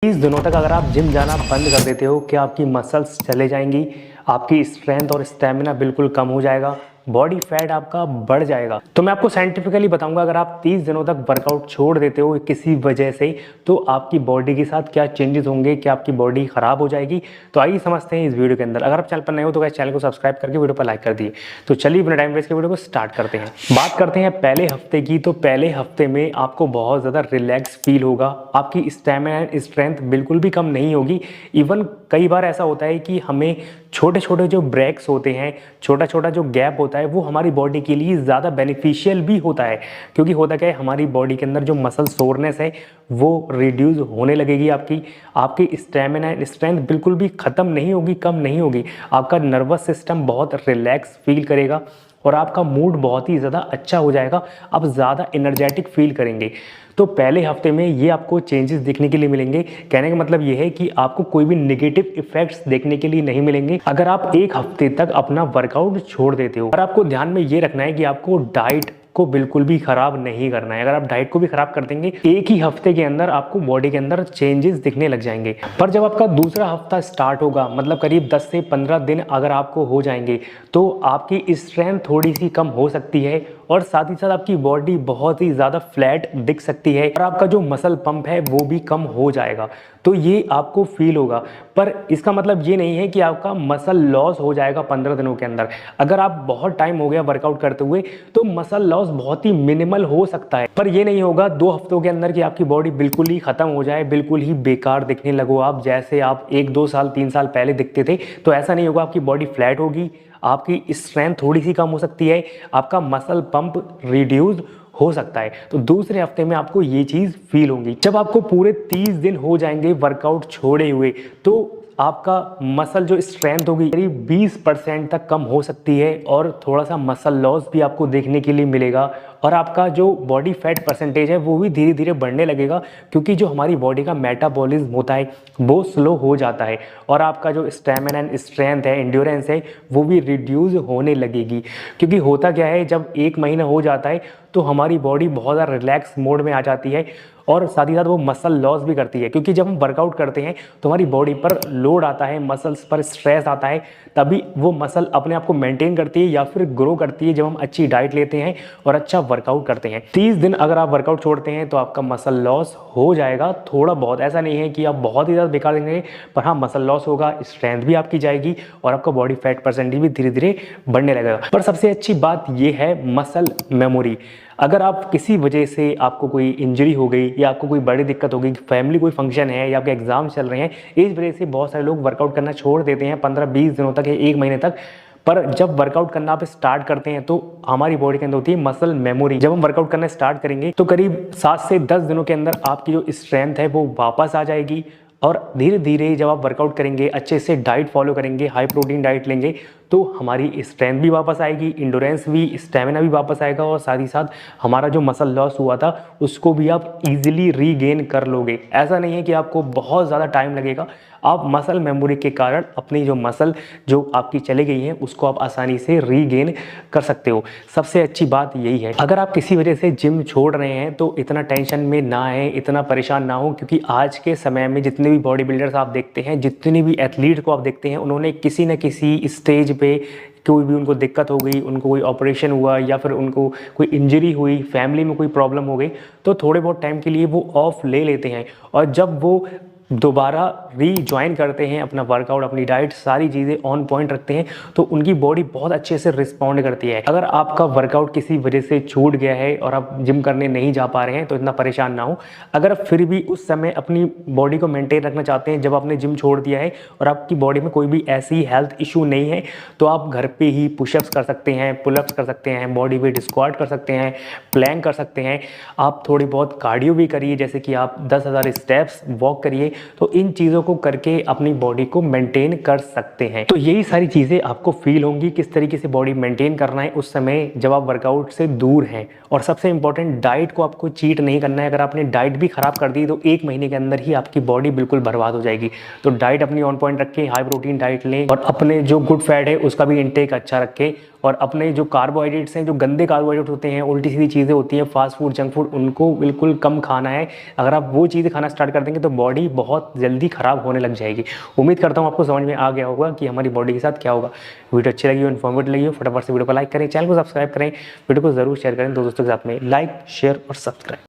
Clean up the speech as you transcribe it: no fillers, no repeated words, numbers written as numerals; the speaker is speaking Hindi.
30 दिनों तक अगर आप जिम जाना बंद कर देते हो, क्या आपकी मसल्स चले जाएंगी, आपकी स्ट्रेंथ और स्टेमिना बिल्कुल कम हो जाएगा, बॉडी फैट आपका बढ़ जाएगा। तो मैं आपको साइंटिफिकली बताऊंगा, अगर आप 30 दिनों तक वर्कआउट छोड़ देते हो किसी वजह से, तो आपकी बॉडी के साथ क्या चेंजेस होंगे, क्या आपकी बॉडी खराब हो जाएगी। तो आइए समझते हैं इस वीडियो के अंदर। अगर आप चैनल पर नए हो तो चैनल को सब्सक्राइब करके वीडियो पर लाइक कर दिए। तो चलिए बिना टाइम वेस्ट के वीडियो को स्टार्ट करते हैं। बात करते हैं पहले हफ्ते की। तो पहले हफ्ते में आपको बहुत ज़्यादा रिलैक्स फील होगा, आपकी स्टैमिना एंड स्ट्रेंथ बिल्कुल भी कम नहीं होगी। इवन कई बार ऐसा होता है कि हमें छोटे छोटे जो ब्रेक्स होते हैं, छोटा छोटा जो गैप होता है, वो हमारी बॉडी के लिए ज़्यादा बेनिफिशियल भी होता है। क्योंकि होता क्या है, हमारी बॉडी के अंदर जो मसल सोरनेस है वो रिड्यूस होने लगेगी। आपकी स्टैमिना एंड स्ट्रेंथ बिल्कुल भी ख़त्म नहीं होगी, कम नहीं होगी। आपका नर्वस सिस्टम बहुत रिलैक्स फील करेगा और आपका मूड बहुत ही ज़्यादा अच्छा हो जाएगा। आप ज़्यादा एनर्जेटिक फील करेंगे। तो पहले हफ्ते में ये आपको चेंजेस देखने के लिए मिलेंगे। कहने का मतलब ये है कि आपको कोई भी नेगेटिव इफेक्ट्स देखने के लिए नहीं मिलेंगे अगर आप एक हफ्ते तक अपना वर्कआउट छोड़ देते हो। और आपको ध्यान में ये रखना है कि आपको डाइट को बिल्कुल भी खराब नहीं करना है। अगर आप डाइट को भी खराब कर देंगे, एक ही हफ्ते के अंदर आपको बॉडी के अंदर चेंजेस दिखने लग जाएंगे। पर जब आपका दूसरा हफ्ता स्टार्ट होगा, मतलब करीब 10 से 15 दिन अगर आपको हो जाएंगे, तो आपकी स्ट्रेंथ थोड़ी सी कम हो सकती है और साथ ही साथ आपकी बॉडी बहुत ही ज़्यादा फ्लैट दिख सकती है और आपका जो मसल पंप है वो भी कम हो जाएगा। तो ये आपको फील होगा। पर इसका मतलब ये नहीं है कि आपका मसल लॉस हो जाएगा 15 दिनों के अंदर। अगर आप बहुत टाइम हो गया वर्कआउट करते हुए, तो मसल लॉस बहुत ही मिनिमल हो सकता है। पर ये नहीं होगा 2 हफ्तों के अंदर कि आपकी बॉडी बिल्कुल ही खत्म हो जाए, बिल्कुल ही बेकार दिखने लगो आप, जैसे आप 1-2 साल 3 साल पहले दिखते थे। तो ऐसा नहीं होगा। आपकी बॉडी फ्लैट होगी, आपकी स्ट्रेंथ थोड़ी सी कम हो सकती है, आपका मसल पंप रिड्यूस हो सकता है। तो दूसरे हफ्ते में आपको ये चीज़ फील होगी। जब आपको पूरे 30 दिन हो जाएंगे वर्कआउट छोड़े हुए, तो आपका मसल जो स्ट्रेंथ होगी करीब 20% तक कम हो सकती है और थोड़ा सा मसल लॉस भी आपको देखने के लिए मिलेगा। और आपका जो बॉडी फैट परसेंटेज है वो भी धीरे धीरे बढ़ने लगेगा, क्योंकि जो हमारी बॉडी का मेटाबॉलिज्म होता है वो स्लो हो जाता है और आपका जो स्टैमिना एंड स्ट्रेंथ है, एंड्योरेंस है, वो भी रिड्यूस होने लगेगी। क्योंकि होता क्या है, जब 1 महीना हो जाता है तो हमारी बॉडी बहुत ज़्यादा रिलैक्स मोड में आ जाती है और साथ ही साथ वो मसल लॉस भी करती है। क्योंकि जब हम वर्कआउट करते हैं तो हमारी बॉडी पर लोड आता है, मसल्स पर स्ट्रेस आता है, तभी वो मसल अपने आप को मेंटेन करती है या फिर ग्रो करती है जब हम अच्छी डाइट लेते हैं और अच्छा वर्कआउट करते हैं। 30 दिन अगर आप वर्कआउट छोड़ते हैं तो आपका मसल लॉस हो जाएगा थोड़ा बहुत। ऐसा नहीं है कि आप बहुत ही ज़्यादा बेकार देंगे, पर हाँ मसल लॉस होगा, स्ट्रेंथ भी आपकी जाएगी और आपका बॉडी फैट परसेंटेज भी धीरे धीरे बढ़ने लगेगा। पर सबसे अच्छी बात ये है मसल मेमोरी। अगर आप किसी वजह से आपको कोई इंजरी हो गई या आपको कोई बड़ी दिक्कत हो गई, फैमिली कोई फंक्शन है या आपके एग्जाम चल रहे हैं, इस वजह से बहुत सारे लोग वर्कआउट करना छोड़ देते हैं 15-20 दिनों तक या 1 महीने तक। पर जब वर्कआउट करना आप स्टार्ट करते हैं तो हमारी बॉडी के अंदर होती है मसल मेमोरी। जब हम वर्कआउट करना स्टार्ट करेंगे तो करीब 7 से 10 दिनों के अंदर आपकी जो स्ट्रेंथ है वो वापस आ जाएगी। और धीरे धीरे जब आप वर्कआउट करेंगे, अच्छे से डाइट फॉलो करेंगे, हाई प्रोटीन डाइट लेंगे, तो हमारी स्ट्रेंथ भी वापस आएगी, इंडोरेंस भी, स्टेमिना भी वापस आएगा और साथ ही साथ हमारा जो मसल लॉस हुआ था उसको भी आप इजीली रीगेन कर लोगे। ऐसा नहीं है कि आपको बहुत ज़्यादा टाइम लगेगा। आप मसल मेमोरी के कारण अपनी जो मसल जो आपकी चली गई है उसको आप आसानी से रीगेन कर सकते हो। सबसे अच्छी बात यही है। अगर आप किसी वजह से जिम छोड़ रहे हैं तो इतना टेंशन में ना आए, इतना परेशान ना हो, क्योंकि आज के समय में जितने भी बॉडी बिल्डर्स आप देखते हैं, जितने भी एथलीट को आप देखते हैं, उन्होंने किसी न किसी स्टेज पे कोई भी उनको दिक्कत हो गई, उनको कोई ऑपरेशन हुआ या फिर उनको कोई इंजरी हुई, फैमिली में कोई प्रॉब्लम हो गई, तो थोड़े बहुत टाइम के लिए वो ऑफ ले लेते हैं। और जब वो दोबारा रीज्वाइन करते हैं अपना वर्कआउट, अपनी डाइट, सारी चीज़ें ऑन पॉइंट रखते हैं, तो उनकी बॉडी बहुत अच्छे से रिस्पॉन्ड करती है। अगर आपका वर्कआउट किसी वजह से छूट गया है और आप जिम करने नहीं जा पा रहे हैं तो इतना परेशान ना हो। अगर आप फिर भी उस समय अपनी बॉडी को मेंटेन रखना चाहते हैं, जब आपने जिम छोड़ दिया है और आपकी बॉडी में कोई भी ऐसी हेल्थ इशू नहीं है, तो आप घर पे ही पुशअप्स कर सकते हैं, पुलअप्स कर सकते हैं, बॉडी वेट स्क्वाट कर सकते हैं, प्लैंक कर सकते हैं। आप थोड़ी बहुत कार्डियो भी करिए, जैसे कि आप 10,000 स्टेप्स वॉक करिए। तो इन चीज़ों को करके अपनी बॉडी को मेंटेन कर सकते हैं। तो यही सारी चीज़ें आपको फील होंगी किस तरीके से बॉडी मेंटेन करना है उस समय जब आप वर्कआउट से दूर हैं। और सबसे इंपॉर्टेंट, डाइट को आपको चीट नहीं करना है। अगर आपने डाइट भी खराब कर दी तो 1 महीने के अंदर ही आपकी बॉडी बिल्कुल बर्बाद हो जाएगी। तो डाइट अपनी ऑन पॉइंट रखें, हाई प्रोटीन डाइट लें और अपने जो गुड फैट है उसका भी इंटेक अच्छा रखें और अपने जो कार्बोहाइड्रेट्स हैं, जो गंदे कार्बोहाइड्रेट होते हैं, उल्टी सीधी चीज़ें होती हैं, फास्ट फूड, जंक फूड, उनको बिल्कुल कम खाना है। अगर आप वो चीज़ें खाना स्टार्ट कर देंगे तो बॉडी बहुत जल्दी ख़राब होने लग जाएगी। उम्मीद करता हूँ आपको समझ में आ गया होगा कि हमारी बॉडी के साथ क्या होगा। वीडियो अच्छी लगी हो, इन्फॉर्मेटिव लगी हो, फटाफट से वीडियो को लाइक करें, चैनल को सब्सक्राइब करें, वीडियो को जरूर शेयर करें दोस्तों के साथ में। लाइक, शेयर और सब्सक्राइब।